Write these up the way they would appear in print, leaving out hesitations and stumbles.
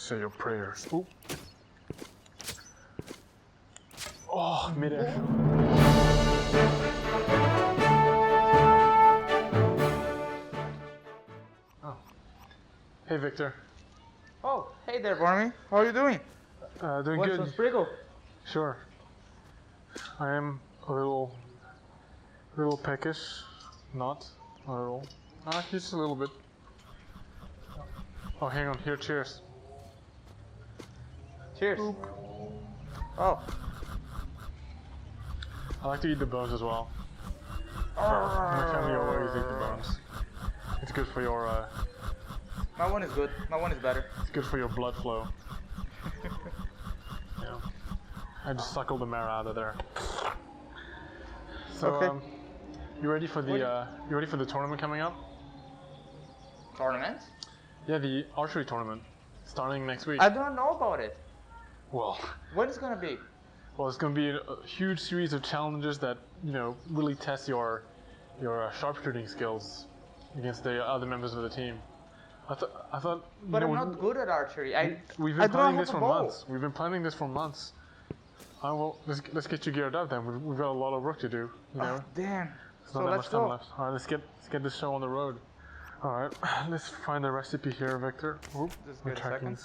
Say your prayers. Oop. Oh, midair. Oh. Hey, Victor. Oh, hey there, Barney. How are you doing? Doing Want good. some sprinkle? Sure. I am a little peckish. Not at all. Just a little bit. Oh, hang on. Here, cheers. Cheers. Oop. Oh. I like to eat the bones as well. My family always eat the bones. It's good for your. My one is good. My one is better. It's good for your blood flow. Yeah. I just suckle the marrow out of there. So, okay. You ready for the tournament coming up? Tournament? Yeah, the archery tournament starting next week. I don't know about it. Well, When is it gonna be? well, it's going to be a huge series of challenges that really test your sharpshooting skills against the other members of the team. I thought. But I'm not good at archery. We've been planning this for months. We've been planning this for months. Well, let's get you geared up then. We've got a lot of work to do. Oh, damn. There's not that much time left. All right, let's get this show on the road. All right, let's find the recipe here, Victor. Oop, Just give it a second.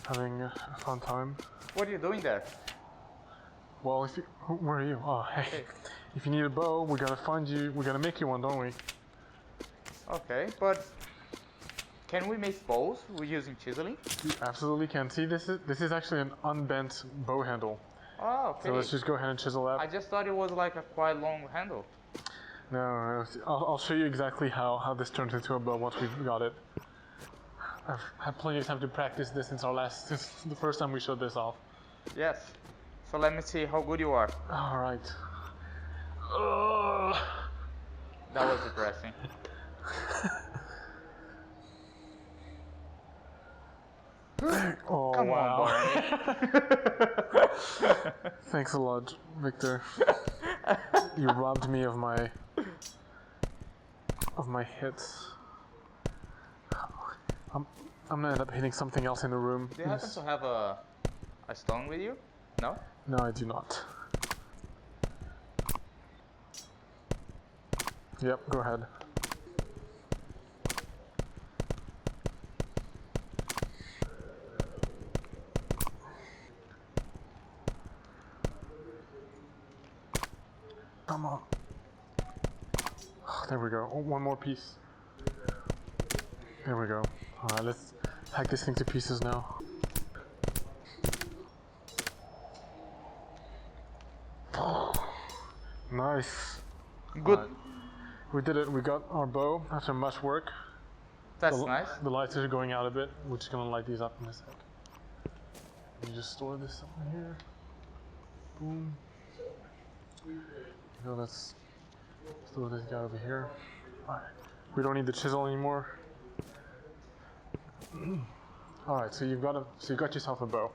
Having a fun time. What are you doing there? Well, where are you? Oh, hey. If you need a bow, we gotta find you. We gotta make you one, don't we? Okay, but can we make bows? We're using chiseling? You absolutely can. See, this is actually an unbent bow handle. Oh, okay. So let's just go ahead and chisel that. I just thought it was like a quite long handle. No, I'll show you exactly how this turns into a bow once we've got it. I've had plenty of time to practice this since the first time we showed this off. Yes. So let me see how good you are. All right. That was depressing. Oh, Come wow. on, Barney. Thanks a lot, Victor. You robbed me of my hits. I'm gonna end up hitting something else in the room. Do you happen to have a stone with you? No? No, I do not. Yep, go ahead. Come on. There we go. Oh, one more piece. There we go. Alright, let's hack this thing to pieces now. Nice. Good. Right. We did it. We got our bow after much work. That's nice. The lights are going out a bit. We're just gonna light these up in a sec. Let me just store this up in here. Boom. So let's store this guy over here. Alright. We don't need the chisel anymore. Alright, so you got yourself a bow.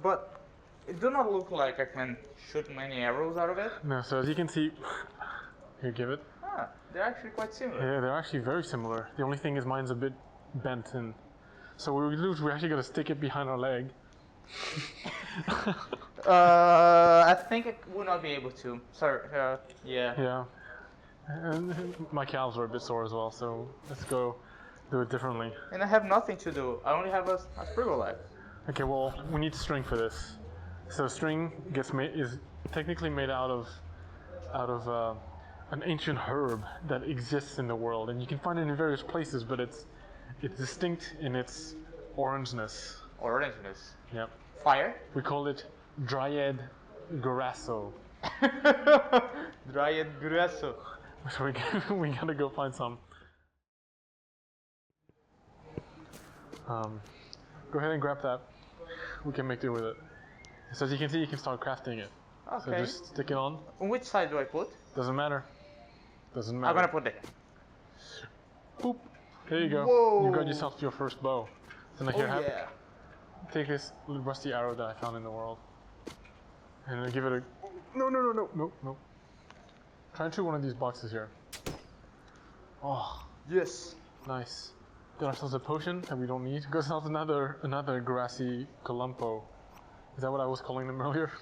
But it do not look like I can shoot many arrows out of it. No, so as you can see, here, give it. Ah, they're actually quite similar. Yeah, they're actually very similar. The only thing is mine's a bit bent and so what we do is we actually gotta stick it behind our leg. I think I will not be able to. Sorry, yeah. Yeah. And my calves are a bit sore as well, so let's go do it differently. And I have nothing to do. I only have a sprinkle leg. Okay, well, we need string for this. So string is technically made out of an ancient herb that exists in the world, and you can find it in various places, but it's distinct in its orangeness. Orangeness. Yep. Fire? We call it Dryad Gurasso. Dryad Gurasso. So we gotta go find some. Go ahead and grab that. We can make do with it. So as you can see, you can start crafting it. Okay. So just stick it on. On which side do I put? Doesn't matter. Doesn't matter. I'm gonna put it. Boop. There you go. Whoa. You got yourself your first bow. So now here, Yeah. take this rusty arrow that I found in the world, and then give it a. No. Try and shoot one of these boxes here. Oh, Yes. nice. get ourselves a potion that we don't need. Go ourselves another grassy columpo. Is that what I was calling them earlier?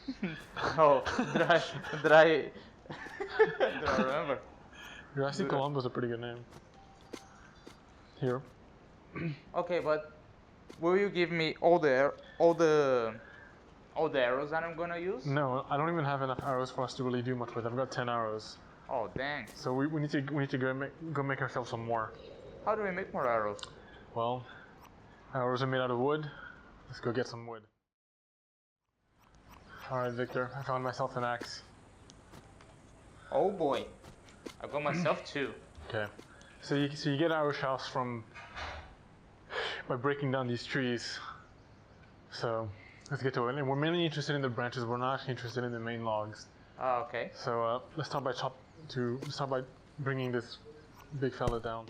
Oh, did I did I remember? Grassy columbo is a pretty good name. Here. Okay, but will you give me all the arrows that I'm gonna use? No, I don't even have enough arrows for us to really do much with. I've got 10 arrows. Oh dang! So we need to go make ourselves some more. How do we make more arrows? Well, arrows are made out of wood. Let's go get some wood. Alright, Victor, I found myself an axe. Oh boy, I got myself two. Okay. So you get arrow shafts by breaking down these trees. So let's get to it. And we're mainly interested in the branches. We're not actually interested in the main logs. Oh, okay. So let's start by bringing this big fella down.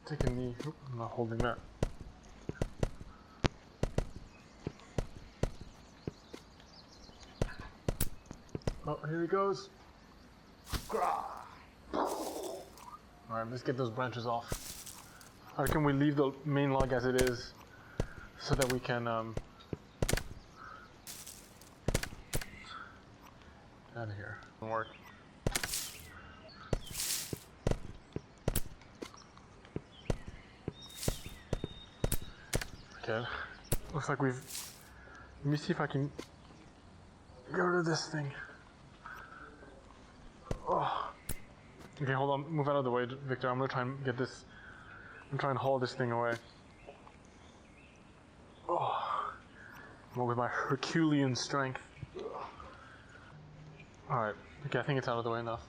Take a knee. Oop, I'm not holding that. Oh, here he goes. Alright, let's get those branches off. Or can we leave the main log as it is so that we can out of here. Doesn't work. Okay. Looks like we've. Let me see if I can get rid of this thing. Oh. Okay, hold on. Move out of the way, Victor. I'm gonna try and get this. I'm trying to haul this thing away. Oh. With my Herculean strength. Alright. Okay, I think it's out of the way enough.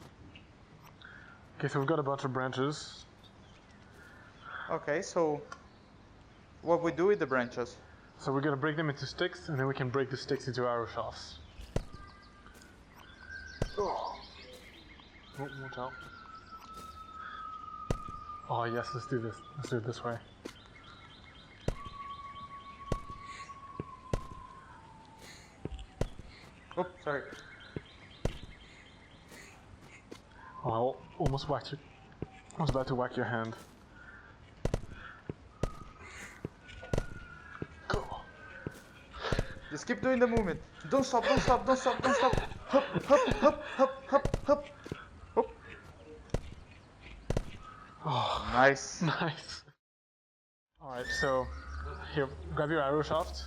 Okay, so we've got a bunch of branches. Okay, so what we do with the branches? So we're gonna break them into sticks, and then we can break the sticks into arrow shafts. Oh, watch out. Oh yes, let's do this. Let's do it this way. Oh, sorry. Oh, I almost whacked you. I was about to whack your hand. Go. Just keep doing the movement. Don't stop, don't stop, don't stop, don't stop. Hup, hup, hup, hup, hup, hup. Hup. Oh, Nice. nice. Alright, so here, grab your arrow shaft.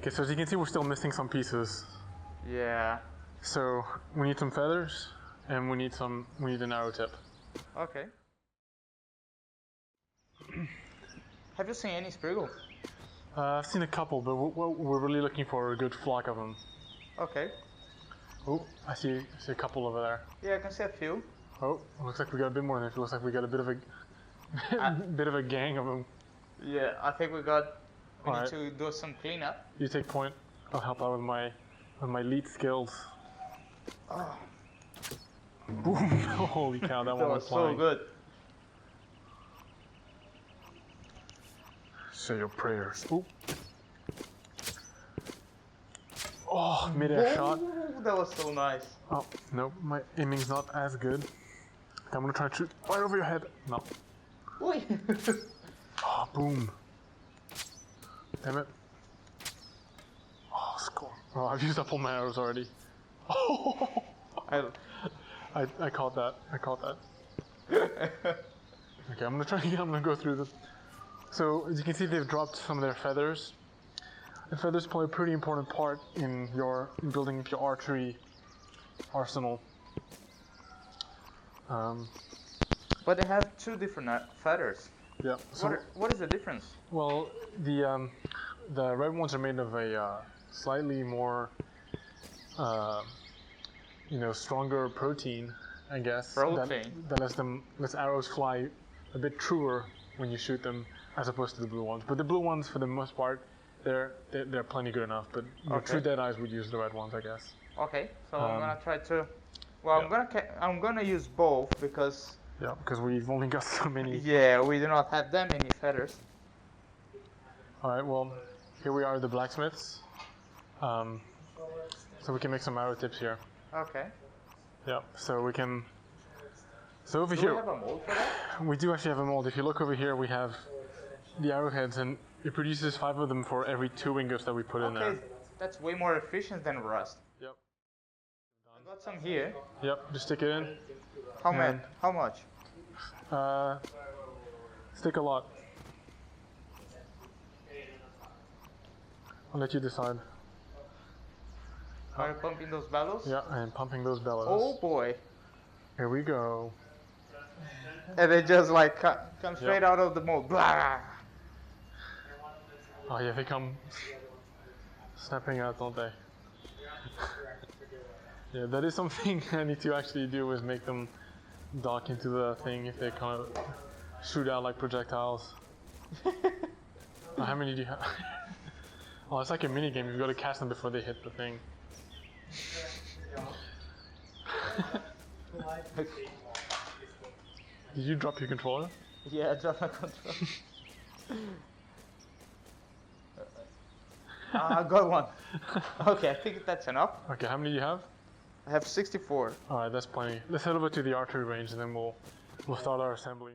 Okay, so as you can see, we're still missing some pieces. Yeah. So we need some feathers, and we need an arrow tip. Okay. Have you seen any sprinkle? I've seen a couple, but we're really looking for a good flock of them. Okay. Oh, I see a couple over there. Yeah, I can see a few. Oh, looks like we got a bit more than it. Looks like we got a bit of a bit of a gang of them. Yeah, I think we need to do some cleanup. You take point. I'll help out with my lead skills. Oh, Boom! Holy cow, that one that was was so flying. good. Say your prayers. Ooh. Oh, mid-air shot. That was so nice. Oh, nope, my aiming's not as good. I'm gonna try to shoot right over your head. No. Oi. Oh, boom. Damn it. Oh, score. Oh, I've used up all my arrows already. Oh, I caught that. I caught that. Okay, I'm gonna go through this. So, as you can see, they've dropped some of their feathers. And feathers play a pretty important part in building your archery arsenal. But they have two different feathers. Yeah. So, What is the difference? well, the red ones are made of a slightly more, stronger protein, I guess. Protein. That lets arrows fly a bit truer when you shoot them, as opposed to the blue ones. But the blue ones, for the most part, they're plenty good enough. But true dead eyes would use the red ones, I guess. Okay, so I'm gonna try to. Well, yeah. I'm gonna use both because. Yeah, because we've only got so many. Yeah, we do not have that many feathers. All right. Well, here we are, the blacksmiths. So we can make some arrow tips here. Okay. Yeah. So we can So over Do here, we have a mold for that? we do actually have a mold. If you look over here, we have the arrowheads, and it produces 5 of them for every 2 ingots that we put in there. Okay, that's way more efficient than rust. Yep. I got some here. Yep. Just stick it in. How much? And- How much? Stick a lot. I'll let you decide. Are you pumping those bellows? Yeah, I'm pumping those bellows. Oh boy. Here we go. And they just like come straight out of the mold. Blah. Oh yeah, they come snapping out, don't they? Yeah, that is something I need to actually do, is make them dock into the thing if they kind of shoot out like projectiles. How many do you have? Oh, it's like a mini game. You've got to catch them before they hit the thing. Did you drop your controller? Yeah, I dropped my control. I got one. Okay, I think that's enough. Okay, how many do you have? I have 64. Alright, that's plenty. Let's head over to the archery range and then we'll start our assembly.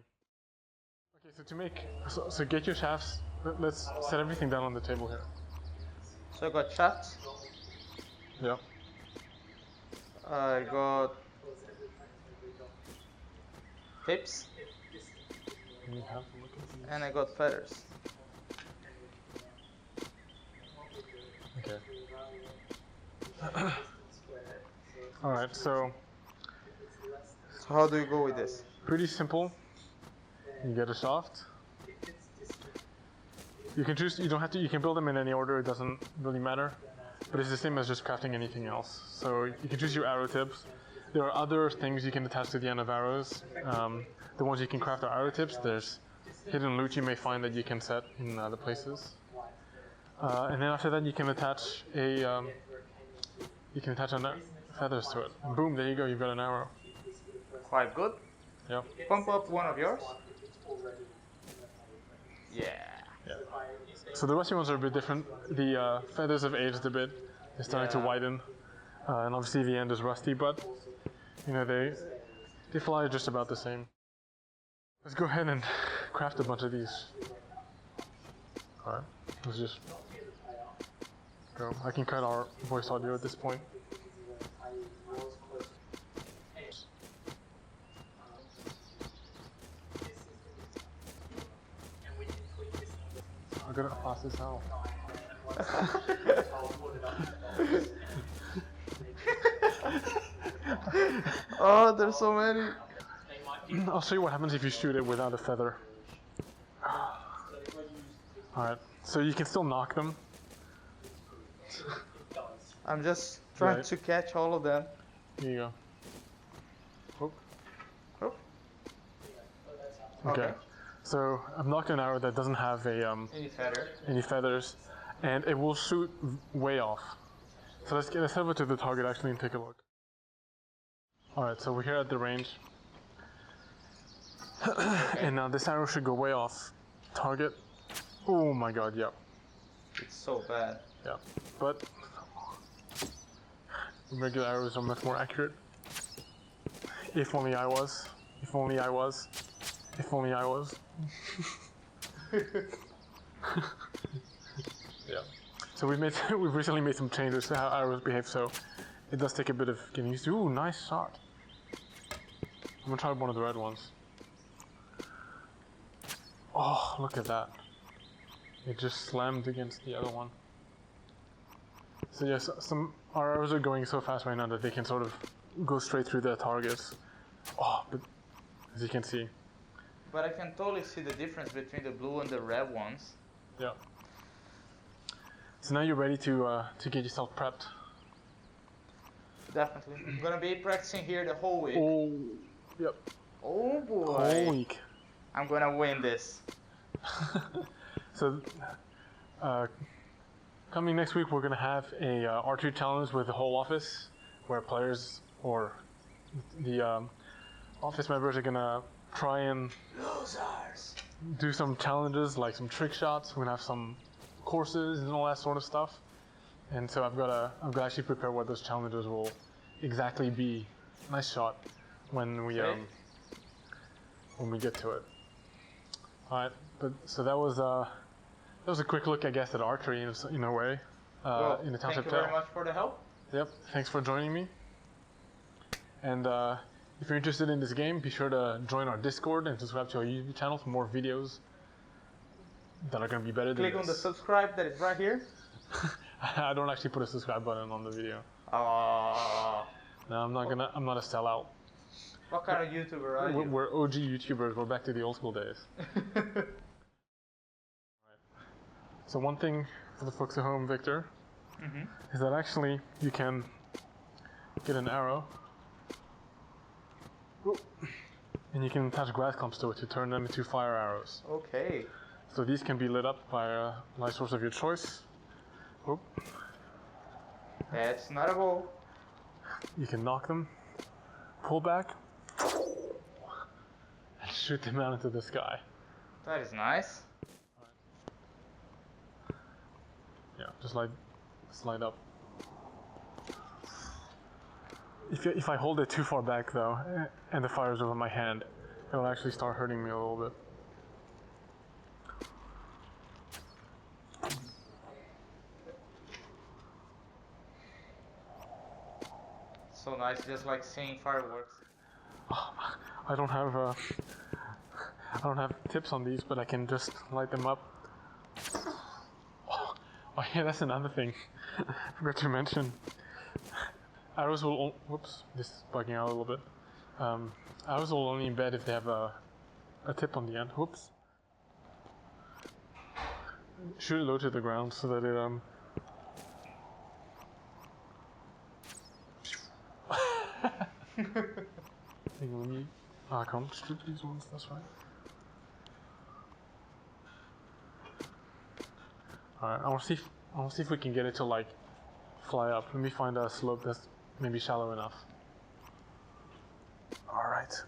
Okay, so to make, so get your shafts. Let's set everything down on the table here. So I got shafts. Yep. I got tips. And you have to look at these. And I got feathers. Okay. Alright, so So how do you go with this? pretty simple. You get a shaft. You can choose, you don't have to, you can build them in any order, it doesn't really matter. But it's the same as just crafting anything else. So you can choose your arrow tips. There are other things you can attach to the end of arrows. The ones you can craft are arrow tips. There's hidden loot you may find that you can set in other places. And then after that you can attach feathers to it. And boom, there you go, you've got an arrow. Quite good. Yep. Pump up one of yours. Yeah. So the rusty ones are a bit different. The feathers have aged a bit. They're starting to widen. And obviously the end is rusty, but you know, they fly just about the same. Let's go ahead and craft a bunch of these. Alright, let's just go. I can cut our voice audio at this point. I'm gonna pass this out. Oh, there's so many. I'll show you what happens if you shoot it without a feather. Alright, so you can still knock them. I'm just trying Right. to catch all of them. Here you go. Whoop. Oh. Okay. So I've knocked an arrow that doesn't have Any feather? any feathers, and it will shoot way off. So let's head over to the target actually and take a look. Alright, so we're here at the range. And now this arrow should go way off target. Oh my god, yep. It's so bad. Yeah. But regular arrows are much more accurate. If only I was. If only I was. If only I was. Yeah. So we've recently made some changes to how arrows behave, so it does take a bit of getting used to. Ooh, nice shot. I'm gonna try one of the red ones. Oh, look at that. It just slammed against the other one. So yes, our arrows are going so fast right now that they can sort of go straight through their targets. Oh, but as you can see. But I can totally see the difference between the blue and the red ones. Yeah. So now you're ready to get yourself prepped. Definitely. I'm gonna be practicing here the whole week. Oh, yep. Oh boy. Whole week. I'm gonna win this. So, coming next week, we're gonna have a archery challenge with the whole office, where players or the office members are gonna try and do some challenges, like some trick shots. We're gonna have some courses and all that sort of stuff. And so I've got to actually prepare what those challenges will exactly be. Nice shot when we when we get to it. All right, but so that was a quick look, I guess, at archery in a way, Well, in the thank Township you Tale. very much for the help. Yep, thanks for joining me. And if you're interested in this game, be sure to join our Discord and subscribe to our YouTube channel for more videos that are going to be better than Click this. on the subscribe that is right here. I don't actually put a subscribe button on the video. No, I'm not a sellout. What kind of YouTuber are you? We're OG YouTubers. We're back to the old school days. So one thing for the folks at home, Victor, is that actually you can get an arrow, and you can attach grass clumps to it to turn them into fire arrows. Okay. So these can be lit up by a light source of your choice. That's not a bow. You can knock them, pull back, and shoot them out into the sky. That is nice. Yeah, just like slide up. If I hold it too far back though, and the fire's over my hand, it'll actually start hurting me a little bit. So nice, just like seeing fireworks. I don't have tips on these, but I can just light them up. Oh yeah, that's another thing. Forgot to mention. Arrows will. Whoops, this is bugging out a little bit. Arrows will only embed if they have a tip on the end. Whoops. Shoot it low to the ground so that it Hang on, let me. I can't shoot these ones. That's right. Alright, I want to see if we can get it to like fly up. Let me find a slope that's maybe shallow enough. Alright.